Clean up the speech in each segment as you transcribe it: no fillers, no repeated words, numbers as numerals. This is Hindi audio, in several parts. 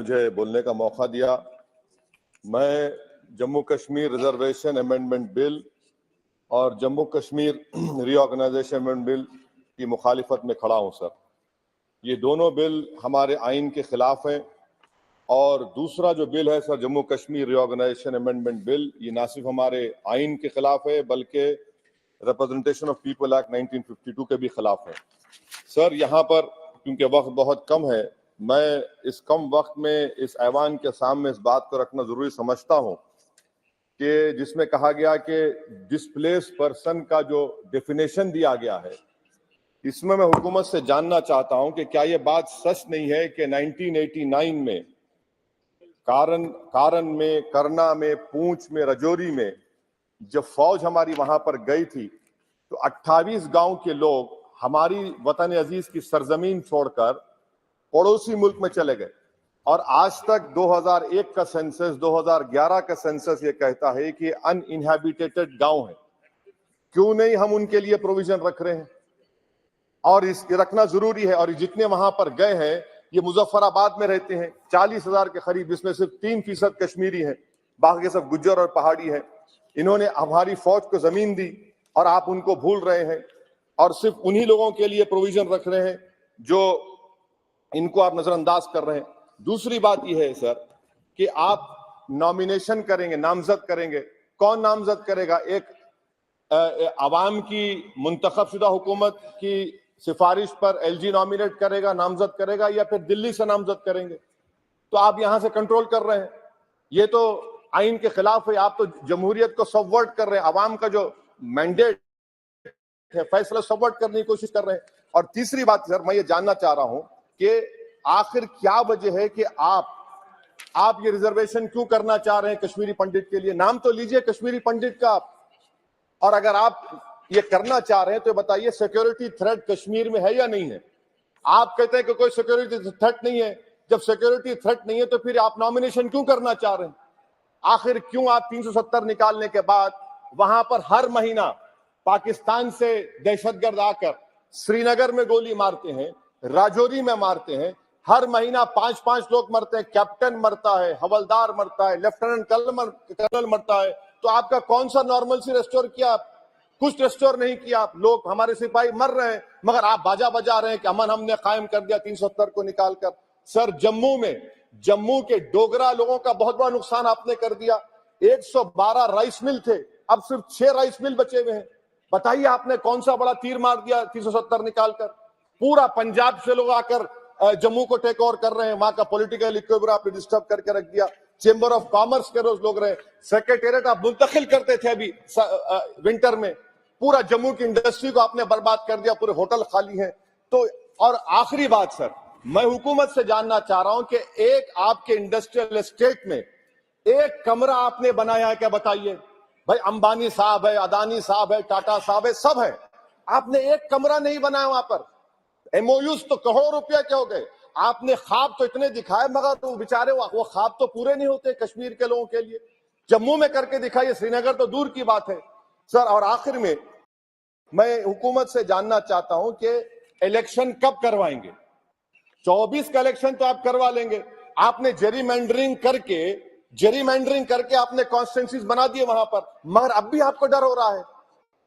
मुझे बोलने का मौका दिया। मैं Jammu Kashmir reservation amendment bill और Jammu Kashmir reorganisation amendment bill की मुखालिफत में खड़ा हूं सर। ये दोनों बिल हमारे आइन के खिलाफ हैं और दूसरा जो बिल है sir Jammu Kashmir reorganisation amendment bill, ये ना सिर्फ हमारे आइन के खिलाफ है बल्कि रिप्रेजेंटेशन ऑफ पीपल एक्ट 1952 के भी खिलाफ है सर। यहाँ पर क्योंकि वक्त बहुत कम है, मैं इस कम वक्त में इस ऐवान के सामने इस बात को रखना जरूरी समझता हूं कि जिसमें कहा गया कि डिस्प्लेस पर्सन का जो डेफिनेशन दिया गया है, इसमें मैं हुकूमत से जानना चाहता हूं कि क्या यह बात सच नहीं है कि 1989 में कारण में, करना में, पूंछ में, रजौरी में जब फौज हमारी वहां पर गई थी तो 28 गांव के लोग हमारी वतन अजीज की सरजमीन छोड़कर पड़ोसी मुल्क में चले गए और आज तक 2001 का सेंसस, 2011 का सेंसस ये कहता है कि अनइनहैबिटेटेड गांव है। क्यों नहीं हम उनके लिए प्रोविजन रख रहे हैं? और ये रखना जरूरी है। और जितने वहां पर गए हैं ये मुजफ्फराबाद में रहते हैं, 40,000 के करीब, इसमें सिर्फ 3% कश्मीरी हैं, बाकी सब गुज्जर और पहाड़ी हैं। इन्होंने हमारी फौज को जमीन दी और आप उनको भूल रहे हैं और सिर्फ उन्हीं लोगों के लिए प्रोविजन रख रहे हैं जो इनको आप नजरअंदाज कर रहे हैं। दूसरी बात यह है सर कि आप नॉमिनेशन करेंगे, नामजद करेंगे, कौन नामजद करेगा? एक अवाम की मुंतखबशुदा हुकूमत की सिफारिश पर एलजी नॉमिनेट करेगा, नामजद करेगा, या फिर दिल्ली से नामजद करेंगे? तो आप यहां से कंट्रोल कर रहे हैं, ये तो आइन के खिलाफ है। आप तो जमहूरियत को सबवर्ट कर रहे हैं, अवाम का जो मैंडेट है, फैसला सबवर्ट करने की कोशिश कर रहे हैं। और तीसरी बात सर, मैं ये जानना चाह रहा हूं कि आखिर क्या वजह है कि आप ये रिजर्वेशन क्यों करना चाह रहे हैं कश्मीरी पंडित के लिए? नाम तो लीजिए कश्मीरी पंडित का आप। और अगर आप ये करना चाह रहे हैं तो बताइए सिक्योरिटी थ्रेट कश्मीर में है या नहीं है? आप कहते हैं कि कोई सिक्योरिटी थ्रेट नहीं है। जब सिक्योरिटी थ्रेट नहीं है तो फिर आप नॉमिनेशन क्यों करना चाह रहे हैं? आखिर क्यों आप 370 निकालने के बाद वहां पर हर महीना पाकिस्तान से दहशतगर्द आकर श्रीनगर में गोली मारते हैं, राजौरी में मारते हैं, हर महीना 5-5 लोग मरते हैं, कैप्टन मरता है, हवलदार मरता है, लेफ्टिनेंट कर्नल मरता है। तो आपका कौन सा नॉर्मल सी रेस्टोर किया? कुछ रेस्टोर नहीं किया। लोग, हमारे सिपाही मर रहे हैं, मगर आप बाजा बजा रहे हैं कि अमन हमने कायम कर दिया 370 को निकालकर। सर जम्मू के डोगरा लोगों का बहुत बड़ा नुकसान आपने कर दिया। 112 राइस मिल थे, अब सिर्फ 6 राइस मिल बचे हुए हैं। बताइए आपने कौन सा बड़ा तीर मार दिया 370 निकालकर? पूरा पंजाब से लोग आकर जम्मू को टेक ओवर कर रहे हैं, वहां का पॉलिटिकल इक्विलिब्रियम आपने डिस्टर्ब करके रख दिया। चेंबर ऑफ कॉमर्स के रोज लोग रहे, सेक्रेटेरिएट आप मुंतकिल करते थे अभी विंटर में, पूरा जम्मू की इंडस्ट्री को आपने बर्बाद कर दिया, पूरे होटल खाली हैं। तो और आखिरी बात सर, मैं हुकूमत से जानना चाह रहा हूं कि एक आपके इंडस्ट्रियल एस्टेट में एक कमरा आपने बनाया है क्या? बताइए भाई, अंबानी साहब है, अदानी साहब है, टाटा साहब है, सब है, आपने एक कमरा नहीं बनाया वहां पर। एमओयूज तो करोड़ों रुपया के हो गए, आपने ख्वाब तो इतने दिखाए मगर तो बेचारे वो ख्वाब तो पूरे नहीं होते कश्मीर के लोगों के लिए। जम्मू में करके दिखाइए, श्रीनगर तो दूर की बात है सर। और आखिर में मैं हुकूमत से जानना चाहता हूं कि इलेक्शन कब करवाएंगे? 24 का इलेक्शन तो आप करवा लेंगे, आपने जेरीमैंडरिंग करके आपने कॉन्स्टिट्यूंसीज बना दिए वहां पर, मगर अब भी आपको डर हो रहा है।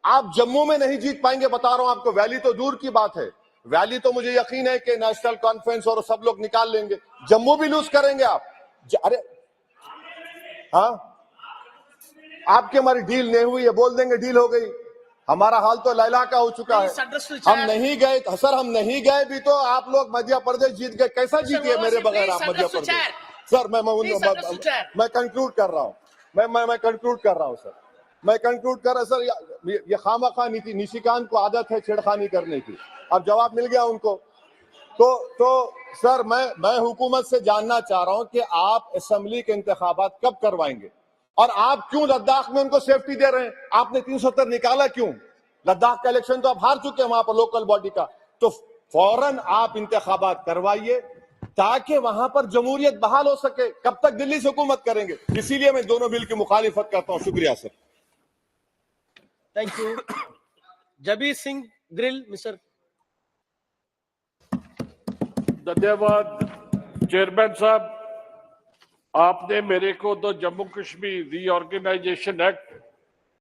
आप जम्मू में नहीं जीत पाएंगे, बता रहा हूं आपको। वैली तो दूर की बात है, वैली तो मुझे यकीन है कि नेशनल कॉन्फ्रेंस और सब लोग निकाल लेंगे, जम्मू भी लूज करेंगे आप। अरे हाँ, आपकी हमारी डील नहीं हुई है, बोल देंगे डील हो गई। हमारा हाल तो लैला का हो चुका है। हम नहीं गए सर, हम नहीं गए भी तो आप लोग मध्य प्रदेश जीत गए। कैसा जीतिए मेरे बगैर आप मध्य प्रदेश? सर मैं कंक्लूड कर रहा हूं, मैं कंक्लूड कर रहा हूं सर, मैं कंक्लूड कर रहा सर। ये खामखा निशिकांत को आदत है छेड़खानी करने की, अब जवाब मिल गया उनको। तो सर मैं हुकूमत से जानना चाह रहा हूं कि आप असेंबली के इंतखाबात कब करवाएंगे और आप क्यों लद्दाख में उनको सेफ्टी दे रहे हैं? आपने 370 निकाला क्यों? लद्दाख का इलेक्शन तो आप हार चुके हैं वहां पर लोकल बॉडी का। तो फौरन आप इंतखाबात करवाइए ताकि वहां पर जमहूरियत बहाल हो सके। कब तक दिल्ली से हुकूमत करेंगे? इसीलिए मैं दोनों बिल की मुखालिफत करता हूं। शुक्रिया sir. Thank you. Jabir Singh grill mister. धन्यवाद चेयरमैन साहब। आपने मेरे को तो जम्मू कश्मीर रीऑर्गेनाइजेशन एक्ट